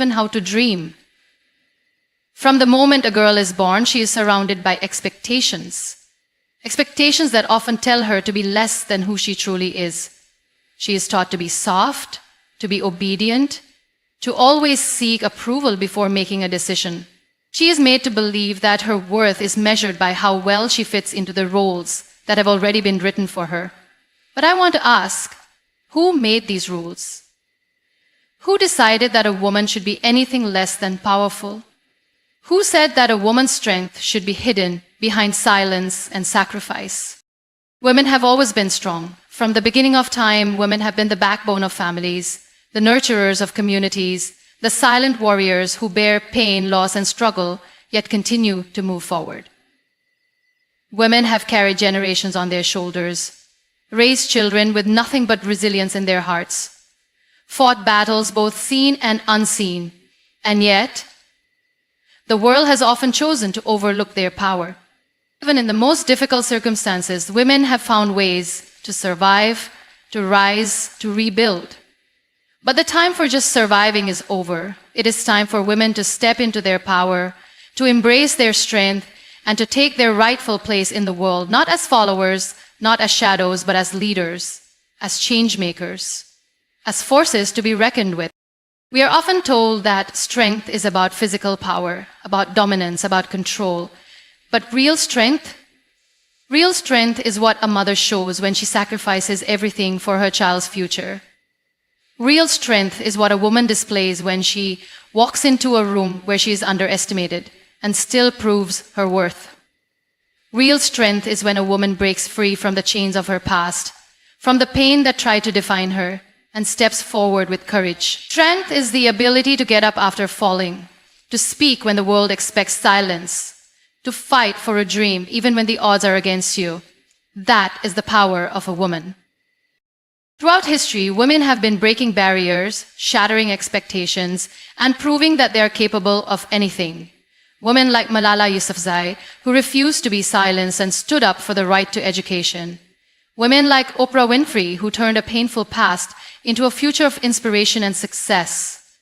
even how to dream. From the moment a girl is born, she is surrounded by expectations. Expectations that often tell her to be less than who she truly is. She is taught to be soft, to be obedient, to always seek approval before making a decision. She is made to believe that her worth is measured by how well she fits into the roles that have already been written for her. But I want to ask, who made these rules? Who decided that a woman should be anything less than powerful? Who said that a woman's strength should be hidden behind silence and sacrifice? Women have always been strong. From the beginning of time, women have been the backbone of families, the nurturers of communities, the silent warriors who bear pain, loss, and struggle, yet continue to move forward. Women have carried generations on their shoulders, raised children with nothing but resilience in their hearts, fought battles both seen and unseen, and yet, the world has often chosen to overlook their power. Even in the most difficult circumstances, women have found ways to survive, to rise, to rebuild. But the time for just surviving is over. It is time for women to step into their power, to embrace their strength, and to take their rightful place in the world, not as followers, not as shadows, but as leaders, as change makers, as forces to be reckoned with. We are often told that strength is about physical power, about dominance, about control. But real strength is what a mother shows when she sacrifices everything for her child's future. Real strength is what a woman displays when she walks into a room where she is underestimated and still proves her worth. Real strength is when a woman breaks free from the chains of her past, from the pain that tried to define her, and steps forward with courage. Strength is the ability to get up after falling, to speak when the world expects silence, to fight for a dream even when the odds are against you. That is the power of a woman. Throughout history, women have been breaking barriers, shattering expectations, and proving that they are capable of anything. Women like Malala Yousafzai, who refused to be silenced and stood up for the right to education. Women like Oprah Winfrey, who turned a painful past into a future of inspiration and success.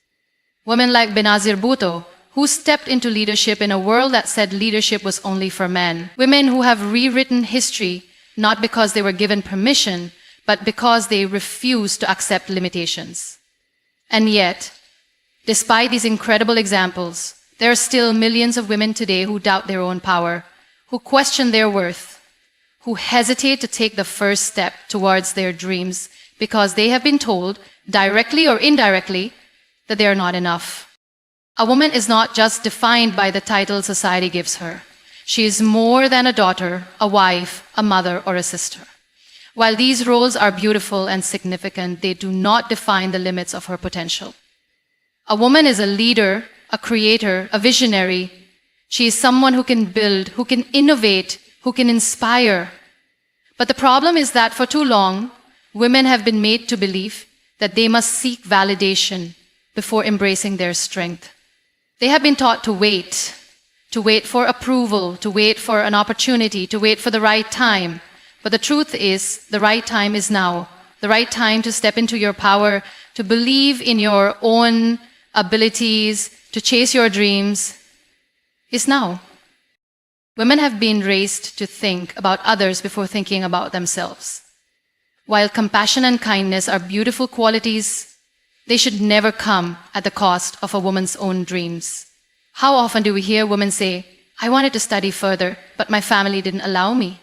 Women like Benazir Bhutto, who stepped into leadership in a world that said leadership was only for men. Women who have rewritten history, not because they were given permission, but because they refused to accept limitations. And yet, despite these incredible examples, there are still millions of women today who doubt their own power, who question their worth, who hesitate to take the first step towards their dreams because they have been told, directly or indirectly, that they are not enough. A woman is not just defined by the title society gives her. She is more than a daughter, a wife, a mother, or a sister. While these roles are beautiful and significant, they do not define the limits of her potential. A woman is a leader, a creator, a visionary. She is someone who can build, who can innovate, who can inspire. But the problem is that for too long, women have been made to believe that they must seek validation before embracing their strength. They have been taught to wait for approval, to wait for an opportunity, to wait for the right time. But the truth is, the right time is now. The right time to step into your power, to believe in your own abilities, to chase your dreams, is now. Women have been raised to think about others before thinking about themselves. While compassion and kindness are beautiful qualities, they should never come at the cost of a woman's own dreams. How often do we hear women say, "I wanted to study further, but my family didn't allow me."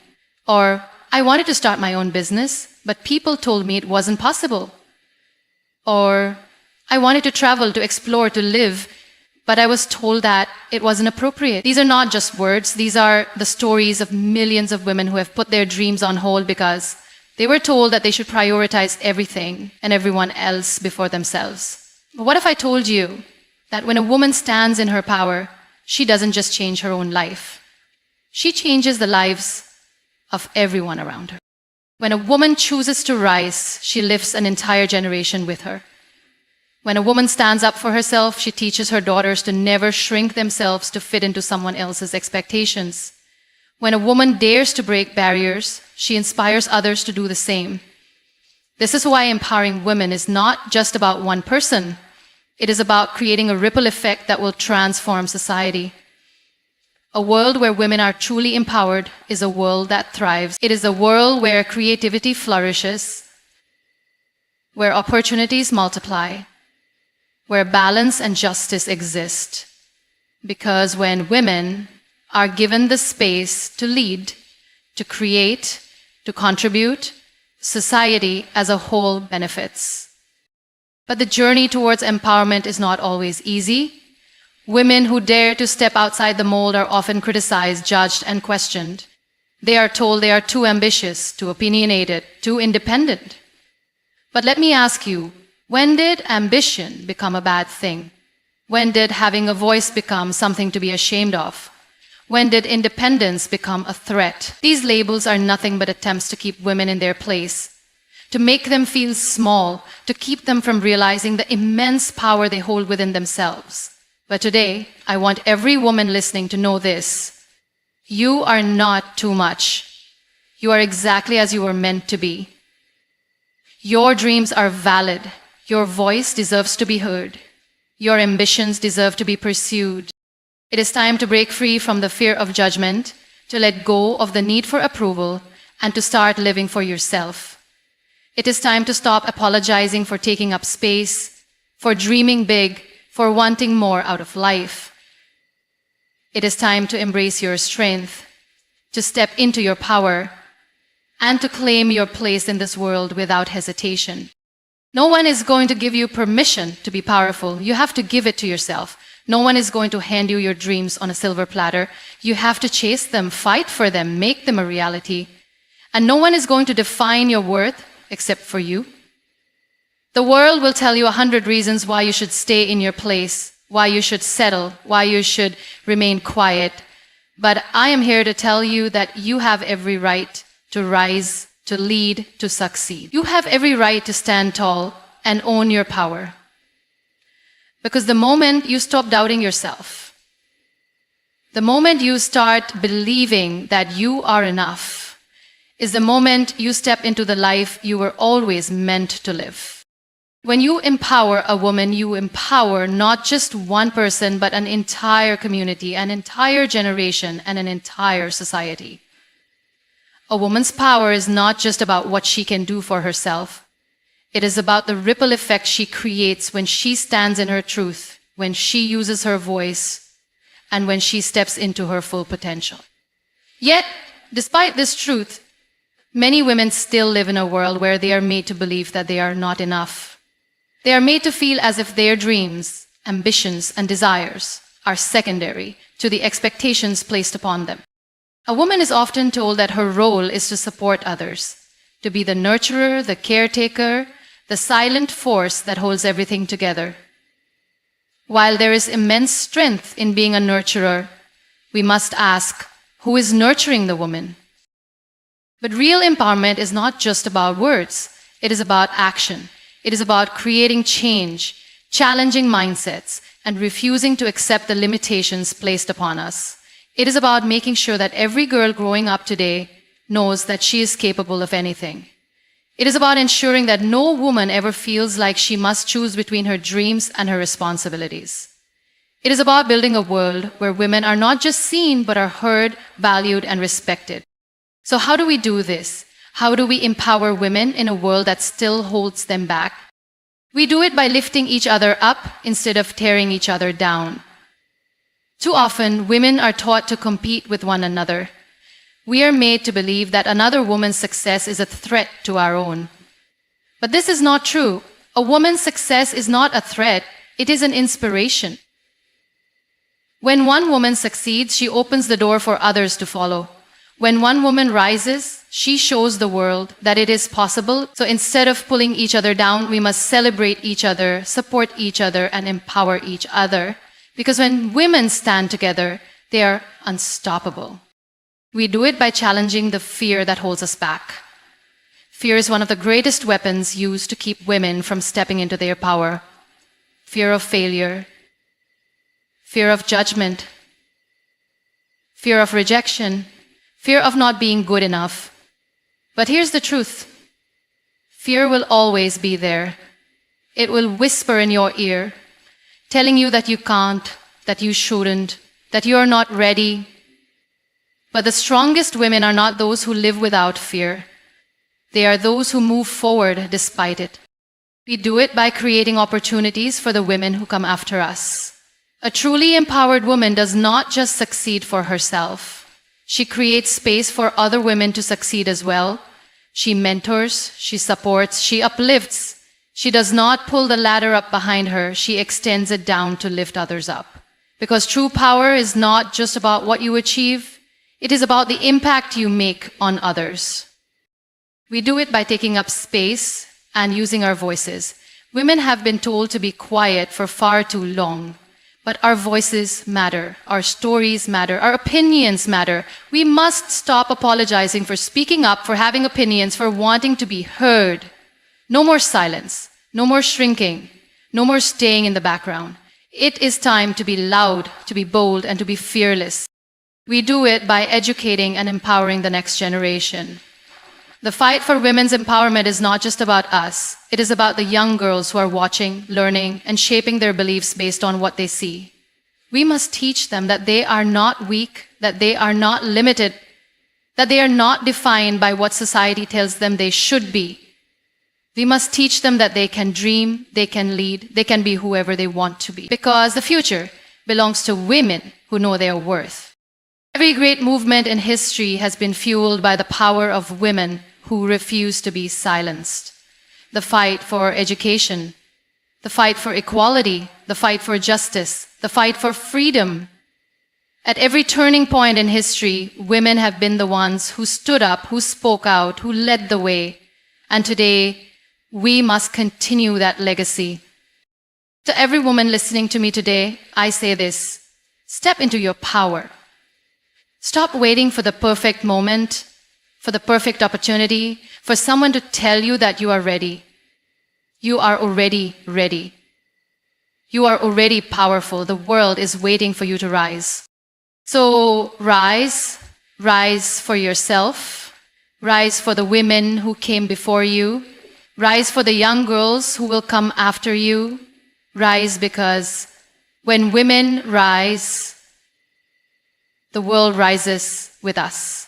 Or, "I wanted to start my own business, but people told me it wasn't possible." Or, "I wanted to travel, to explore, to live, but I was told that it wasn't appropriate." These are not just words. These are the stories of millions of women who have put their dreams on hold because they were told that they should prioritize everything and everyone else before themselves. But what if I told you that when a woman stands in her power, she doesn't just change her own life. She changes the lives of everyone around her. When a woman chooses to rise, she lifts an entire generation with her. When a woman stands up for herself, she teaches her daughters to never shrink themselves to fit into someone else's expectations. When a woman dares to break barriers, she inspires others to do the same. This is why empowering women is not just about one person. It is about creating a ripple effect that will transform society. A world where women are truly empowered is a world that thrives. It is a world where creativity flourishes, where opportunities multiply, where balance and justice exist. Because when women are given the space to lead, to create, to contribute, society as a whole benefits. But the journey towards empowerment is not always easy. Women who dare to step outside the mold are often criticized, judged, and questioned. They are told they are too ambitious, too opinionated, too independent. But let me ask you, when did ambition become a bad thing? When did having a voice become something to be ashamed of? When did independence become a threat? These labels are nothing but attempts to keep women in their place, to make them feel small, to keep them from realizing the immense power they hold within themselves. But today, I want every woman listening to know this. You are not too much. You are exactly as you were meant to be. Your dreams are valid. Your voice deserves to be heard. Your ambitions deserve to be pursued. It is time to break free from the fear of judgment, to let go of the need for approval, and to start living for yourself. It is time to stop apologizing for taking up space, for dreaming big, for wanting more out of life. It is time to embrace your strength, to step into your power, and to claim your place in this world without hesitation. No one is going to give you permission to be powerful. You have to give it to yourself. No one is going to hand you your dreams on a silver platter. You have to chase them, fight for them, make them a reality. And no one is going to define your worth except for you. The world will tell you 100 reasons why you should stay in your place, why you should settle, why you should remain quiet. But I am here to tell you that you have every right to rise, to lead, to succeed. You have every right to stand tall and own your power. Because the moment you stop doubting yourself, the moment you start believing that you are enough, is the moment you step into the life you were always meant to live. When you empower a woman, you empower not just one person, but an entire community, an entire generation, and an entire society. A woman's power is not just about what she can do for herself. It is about the ripple effect she creates when she stands in her truth, when she uses her voice, and when she steps into her full potential. Yet, despite this truth, many women still live in a world where they are made to believe that they are not enough. They are made to feel as if their dreams, ambitions, and desires are secondary to the expectations placed upon them. A woman is often told that her role is to support others, to be the nurturer, the caretaker, the silent force that holds everything together. While there is immense strength in being a nurturer, we must ask, who is nurturing the woman? But real empowerment is not just about words. It is about action. It is about creating change, challenging mindsets, and refusing to accept the limitations placed upon us. It is about making sure that every girl growing up today knows that she is capable of anything. It is about ensuring that no woman ever feels like she must choose between her dreams and her responsibilities. It is about building a world where women are not just seen, but are heard, valued, and respected. So how do we do this? How do we empower women in a world that still holds them back? We do it by lifting each other up instead of tearing each other down. Too often, women are taught to compete with one another. We are made to believe that another woman's success is a threat to our own. But this is not true. A woman's success is not a threat, it is an inspiration. When one woman succeeds, she opens the door for others to follow. When one woman rises, she shows the world that it is possible. So instead of pulling each other down, we must celebrate each other, support each other, and empower each other. Because when women stand together, they are unstoppable. We do it by challenging the fear that holds us back. Fear is one of the greatest weapons used to keep women from stepping into their power. Fear of failure, fear of judgment, fear of rejection, fear of not being good enough. But here's the truth. Fear will always be there. It will whisper in your ear, telling you that you can't, that you shouldn't, that you are not ready. But the strongest women are not those who live without fear. They are those who move forward despite it. We do it by creating opportunities for the women who come after us. A truly empowered woman does not just succeed for herself. She creates space for other women to succeed as well. She mentors, she supports, she uplifts. She does not pull the ladder up behind her, she extends it down to lift others up. Because true power is not just about what you achieve, it is about the impact you make on others. We do it by taking up space and using our voices. Women have been told to be quiet for far too long. But our voices matter, our stories matter, our opinions matter. We must stop apologizing for speaking up, for having opinions, for wanting to be heard. No more silence, no more shrinking, no more staying in the background. It is time to be loud, to be bold, and to be fearless. We do it by educating and empowering the next generation. The fight for women's empowerment is not just about us. It is about the young girls who are watching, learning, and shaping their beliefs based on what they see. We must teach them that they are not weak, that they are not limited, that they are not defined by what society tells them they should be. We must teach them that they can dream, they can lead, they can be whoever they want to be. Because the future belongs to women who know their worth. Every great movement in history has been fueled by the power of women who refuse to be silenced. The fight for education, the fight for equality, the fight for justice, the fight for freedom. At every turning point in history, women have been the ones who stood up, who spoke out, who led the way. And today, we must continue that legacy. To every woman listening to me today, I say this: step into your power. Stop waiting for the perfect moment, for the perfect opportunity, for someone to tell you that you are ready. You are already ready. You are already powerful. The world is waiting for you to rise. So rise, rise for yourself, rise for the women who came before you, rise for the young girls who will come after you, rise because when women rise, the world rises with us.